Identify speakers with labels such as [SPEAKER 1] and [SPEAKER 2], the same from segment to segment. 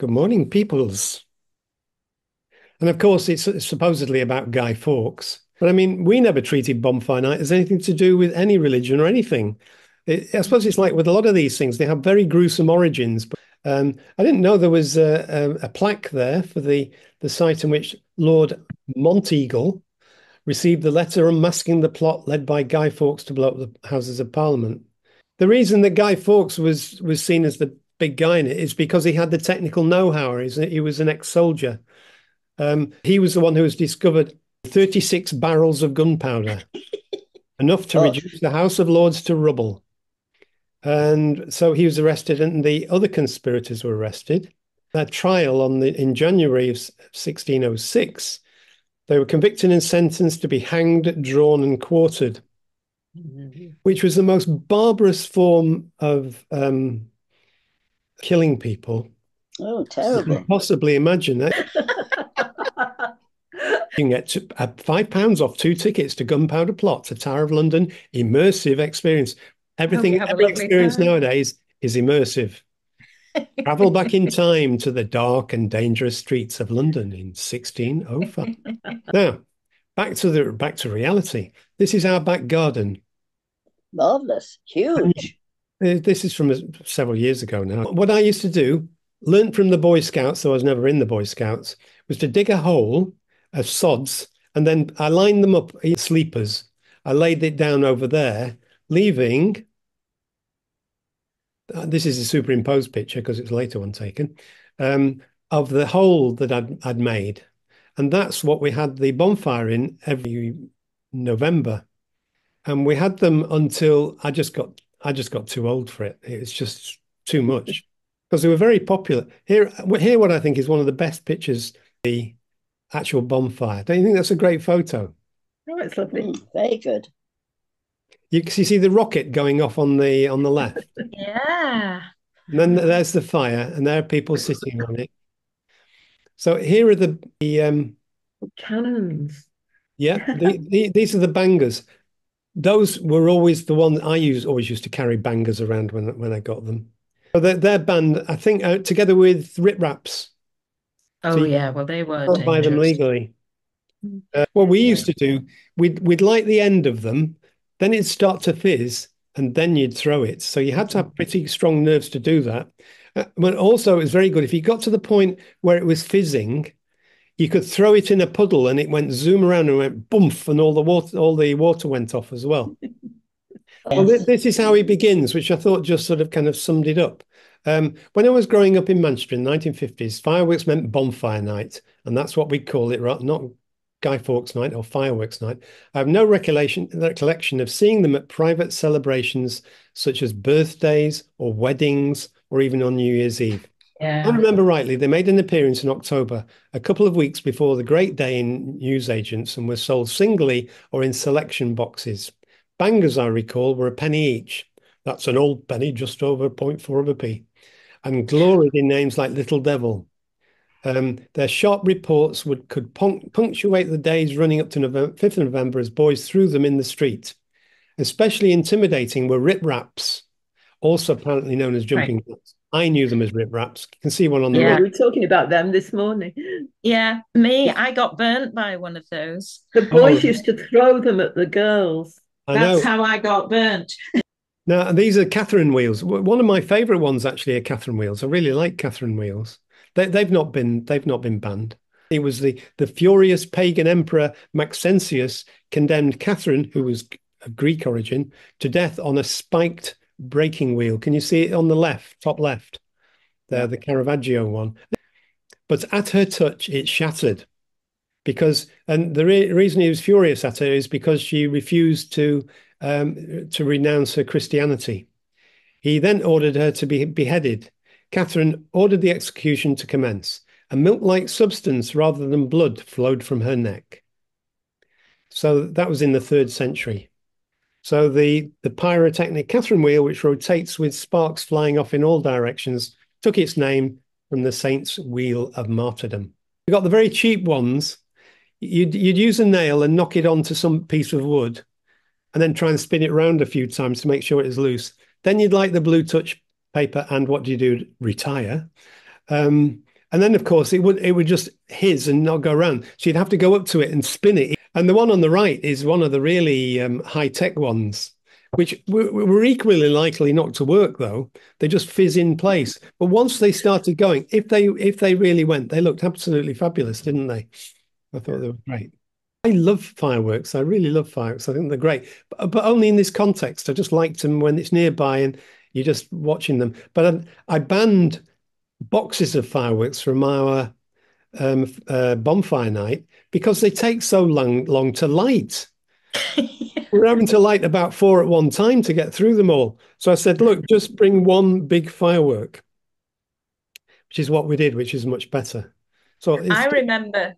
[SPEAKER 1] Good morning, peoples. And of course, it's supposedly about Guy Fawkes. But I mean, we never treated Bonfire Night as anything to do with any religion or anything. I suppose it's like with a lot of these things, they have very gruesome origins. But I didn't know there was a plaque there for the site in which Lord Monteagle received the letter unmasking the plot led by Guy Fawkes to blow up the Houses of Parliament. The reason that Guy Fawkes was seen as the big guy in it is because he had the technical know-how. He was an ex-soldier. He was the one who has discovered 36 barrels of gunpowder, enough to reduce
[SPEAKER 2] Gosh.
[SPEAKER 1] the House of Lords to rubble. And so he was arrested, and the other conspirators were arrested. That trial in January of 1606, they were convicted and sentenced to be hanged, drawn, and quartered,
[SPEAKER 2] Mhm.
[SPEAKER 1] which was the most barbarous form of killing people
[SPEAKER 2] Oh,
[SPEAKER 1] you can
[SPEAKER 2] terrible.
[SPEAKER 1] possibly imagine. That you can get £5 off 2 tickets to Gunpowder Plot to Tower of London. Immersive experience.
[SPEAKER 3] I hope you
[SPEAKER 1] Everything,
[SPEAKER 3] have a
[SPEAKER 1] every
[SPEAKER 3] lovely
[SPEAKER 1] experience
[SPEAKER 3] time.
[SPEAKER 1] nowadays is immersive. Travel back in time to the dark and dangerous streets of London in 1605. Now, back to reality. This is our back garden.
[SPEAKER 2] Marvelous. Huge.
[SPEAKER 1] This is from several years ago now. What I used to do, learnt from the Boy Scouts, though I was never in the Boy Scouts, was to dig a hole of sods and then I lined them up in sleepers. I laid it down over there, leaving. This is a superimposed picture because it's a later one taken of the hole that I'd made, and that's what we had the bonfire in every November, and we had them until I just got too old for it. It's just too much because they were very popular. Here, what I think is one of the best pictures, the actual bonfire. Don't you think that's a great photo?
[SPEAKER 3] Oh, it's lovely.
[SPEAKER 2] Very good.
[SPEAKER 1] You see the rocket going off on the left,
[SPEAKER 3] Yeah.
[SPEAKER 1] and then there's the fire, and there are people sitting on it. So here are the
[SPEAKER 3] Cannons.
[SPEAKER 1] yeah, these are the bangers. Those were always the one always used to carry bangers around when I got them. So they're banned, I think, together with rip wraps. So
[SPEAKER 3] Oh,
[SPEAKER 1] you
[SPEAKER 3] yeah. Well, they were
[SPEAKER 1] can't buy them
[SPEAKER 3] dangerous.
[SPEAKER 1] legally. What we
[SPEAKER 3] Yeah.
[SPEAKER 1] used to do, we'd light the end of them, then it'd start to fizz, and then you'd throw it. So you had to have pretty strong nerves to do that. But also, it was very good if you got to the point where it was fizzing. You could throw it in a puddle and it went zoom around and went boomf, and all the water went off as well. Well,
[SPEAKER 2] Yes.
[SPEAKER 1] this is how he begins, which I thought just sort of kind of summed it up. When I was growing up in Manchester in the 1950s, fireworks meant bonfire night, and that's what we call it, right? Not Guy Fawkes night or fireworks night. I have no recollection of seeing them at private celebrations such as birthdays or weddings or even on New Year's Eve. I
[SPEAKER 3] Yeah.
[SPEAKER 1] remember rightly, they made an appearance in October, a couple of weeks before the great day in newsagents, and were sold singly or in selection boxes. Bangers, I recall, were a penny each. That's an old penny, just over point 0.4 of a p. And gloried in names like Little Devil. Their sharp reports could punctuate the days running up to November, 5th of November as boys threw them in the street. Especially intimidating were rip raps, also apparently known as
[SPEAKER 3] Right.
[SPEAKER 1] jumping jacks. I knew them as rip raps. You can see one on the
[SPEAKER 3] Yeah.
[SPEAKER 4] We
[SPEAKER 1] right.
[SPEAKER 4] were talking about them this morning.
[SPEAKER 3] Yeah. Me, I got burnt by one of those.
[SPEAKER 4] The
[SPEAKER 1] Oh,
[SPEAKER 4] boys used to throw them at the girls.
[SPEAKER 1] I
[SPEAKER 3] That's
[SPEAKER 1] know.
[SPEAKER 3] how I got burnt.
[SPEAKER 1] Now, these are Catherine wheels. One of my favorite ones actually are Catherine wheels. I really like Catherine wheels. They've not been banned. It was the furious pagan emperor Maxentius condemned Catherine, who was of Greek origin, to death on a spiked breaking wheel. Can you see it on the left, top left? There,
[SPEAKER 2] Yeah.
[SPEAKER 1] the Caravaggio one. But at her touch, it shattered and the reason he was furious at her is because she refused to renounce her Christianity. He then ordered her to be beheaded. Catherine ordered the execution to commence. A milk-like substance rather than blood flowed from her neck. So that was in the 3rd century. So the pyrotechnic Catherine wheel, which rotates with sparks flying off in all directions, took its name from the saint's wheel of martyrdom. We got the very cheap ones. You'd use a nail and knock it onto some piece of wood, and then try and spin it around a few times to make sure it is loose. Then you'd light the blue touch paper, and what do? Retire. Um, And then, of course, it would just hiss and not go around. So you'd have to go up to it and spin it. And the one on the right is one of the really high-tech ones, which were equally likely not to work, though. They just fizz in place. But once they started going, if they really went, they looked absolutely fabulous, didn't they? I thought they were great. I love fireworks. I really love fireworks. I think they're great, but only in this context. I just liked them when it's nearby and you're just watching them. But I banned boxes of fireworks from our bonfire night because they take so long to light. We're having to light about 4 at one time to get through them all. So I said, look, just bring one big firework, which is what we did, which is much better. So
[SPEAKER 3] I remember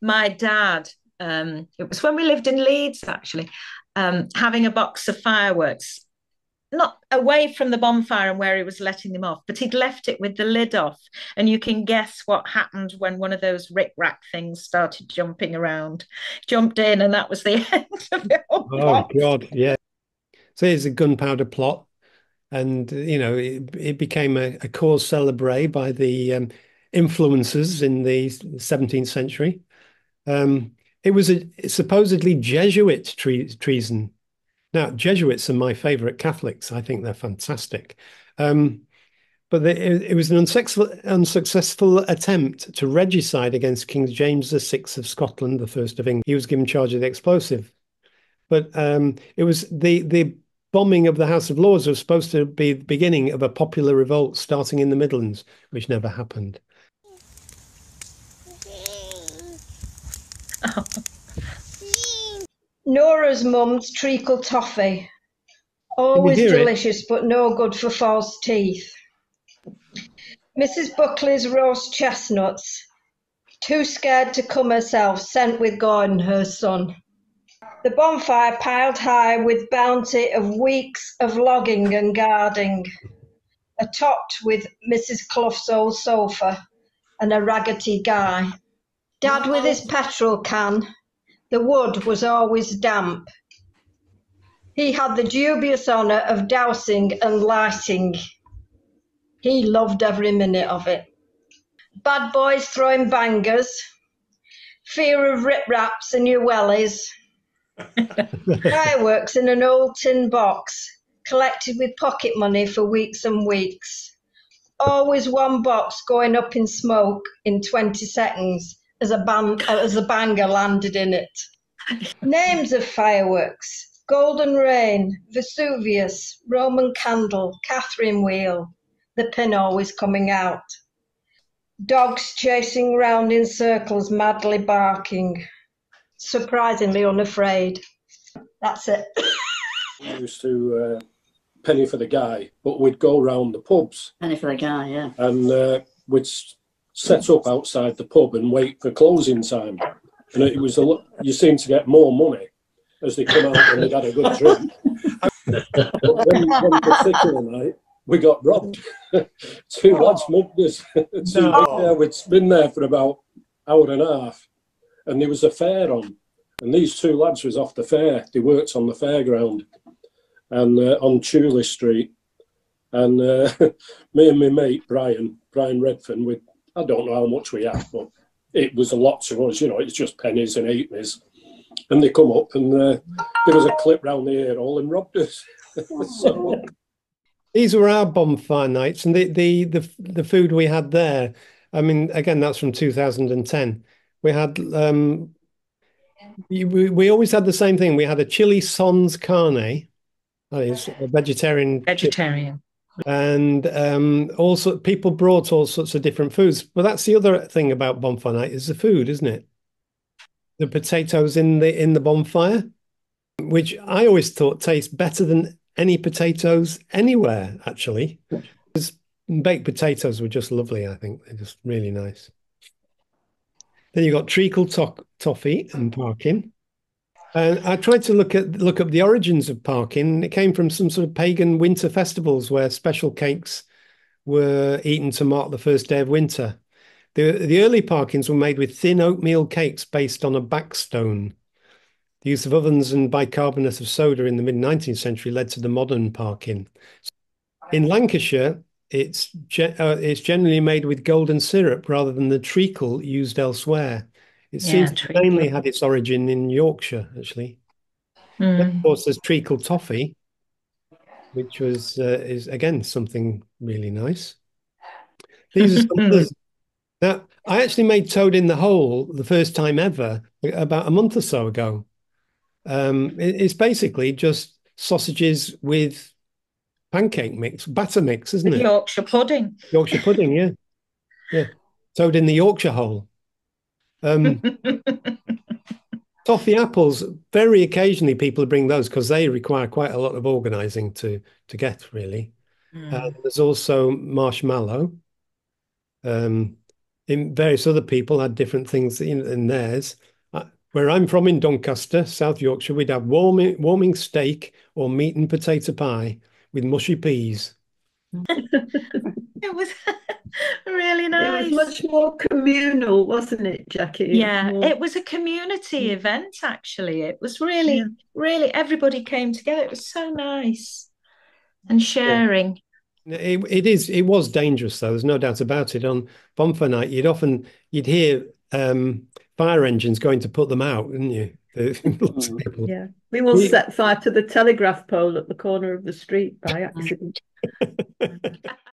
[SPEAKER 3] my dad, it was when we lived in Leeds, actually, having a box of fireworks, not away from the bonfire and where he was letting them off, but he'd left it with the lid off. And you can guess what happened when one of those rick-rack things started jumping around, jumped in, and that was the end of the whole
[SPEAKER 1] Oh,
[SPEAKER 3] box.
[SPEAKER 1] God, yeah. So here's a gunpowder plot. And, it became a cause célèbre by the influencers in the 17th century. It was a supposedly Jesuit treason. Now, Jesuits are my favorite Catholics. I think they're fantastic. But it was an unsuccessful attempt to regicide against King James VI of Scotland, the first of England. He was given charge of the explosive. But it was the bombing of the House of Lords was supposed to be the beginning of a popular revolt starting in the Midlands, which never happened.
[SPEAKER 5] Nora's mum's treacle toffee. Always delicious, but no good for false teeth. Mrs. Buckley's roast chestnuts. Too scared to come herself, sent with Gordon, her son. The bonfire piled high with bounty of weeks of logging and guarding, atopped with Mrs. Clough's old sofa and a raggedy guy. Dad with his petrol can. The wood was always damp. He had the dubious honour of dousing and lighting. He loved every minute of it. Bad boys throwing bangers, fear of rip-raps and your wellies, fireworks in an old tin box, collected with pocket money for weeks and weeks. Always one box going up in smoke in 20 seconds as a banger landed in it. Names of fireworks: Golden Rain, Vesuvius, Roman Candle, Catherine Wheel, the pin always coming out. Dogs chasing round in circles, madly barking, surprisingly unafraid. That's it.
[SPEAKER 6] We used to penny for the guy, but we'd go round the pubs.
[SPEAKER 2] Penny for the guy, yeah.
[SPEAKER 6] And we'd set up outside the pub and wait for closing time. And it was you seemed to get more money as they come out when they'd had a good drink. But one particular night, we got robbed. Two lads mugged us. Yeah, we'd been there for about an hour and a half, and there was a fair on. And these two lads was off the fair. They worked on the fairground and on Chuley Street. And me and my mate, Brian Redfern, I don't know how much we had, but it was a lot to us, it's just pennies and halfpennies. And they come up and there was a clip round the ear hole and robbed us. So,
[SPEAKER 1] these were our bonfire nights, and the food we had there. I mean, again, that's from 2010. We had we always had the same thing. We had a chili sans carne, that is a vegetarian. And also people brought all sorts of different foods. But that's the other thing about bonfire night is the food, isn't it? The potatoes in the bonfire, which I always thought taste better than any potatoes anywhere, actually. Baked potatoes were just lovely, I think. They're just really nice. Then you got treacle toffee and parkin. And I tried to look up the origins of parkin. It came from some sort of pagan winter festivals where special cakes were eaten to mark the first day of winter. The early parkins were made with thin oatmeal cakes based on a backstone. The use of ovens and bicarbonate of soda in the mid-19th century led to the modern parkin. In Lancashire, it's generally made with golden syrup rather than the treacle used elsewhere. It
[SPEAKER 3] Yeah,
[SPEAKER 1] seems to
[SPEAKER 3] treacle.
[SPEAKER 1] mainly had its origin in Yorkshire, actually. Then, of course, there's treacle toffee, which is again something really nice. These are some others. Now, I actually made toad in the hole the first time ever about a month or so ago. It's basically just sausages with pancake mix, batter mix, isn't
[SPEAKER 3] With
[SPEAKER 1] it?
[SPEAKER 3] Yorkshire pudding.
[SPEAKER 1] Yorkshire pudding, yeah. Yeah. Toad in the Yorkshire hole. Toffee apples, very occasionally people bring those because they require quite a lot of organizing to get, really. There's also marshmallow. In various other people had different things in theirs. Where I'm from in Doncaster, South Yorkshire, we'd have warming steak or meat and potato pie with mushy peas.
[SPEAKER 3] It was really
[SPEAKER 4] It
[SPEAKER 3] nice.
[SPEAKER 4] was much more communal, wasn't it, Jackie?
[SPEAKER 3] Yeah,
[SPEAKER 4] More,
[SPEAKER 3] it was a community event, actually. It was really, really, everybody came together. It was so nice and sharing.
[SPEAKER 1] It was dangerous though. There's no doubt about it. On bonfire night, you'd hear fire engines going to put them out, wouldn't you? Lots of people.
[SPEAKER 4] yeah. We once set fire to the telegraph pole at the corner of the street by accident.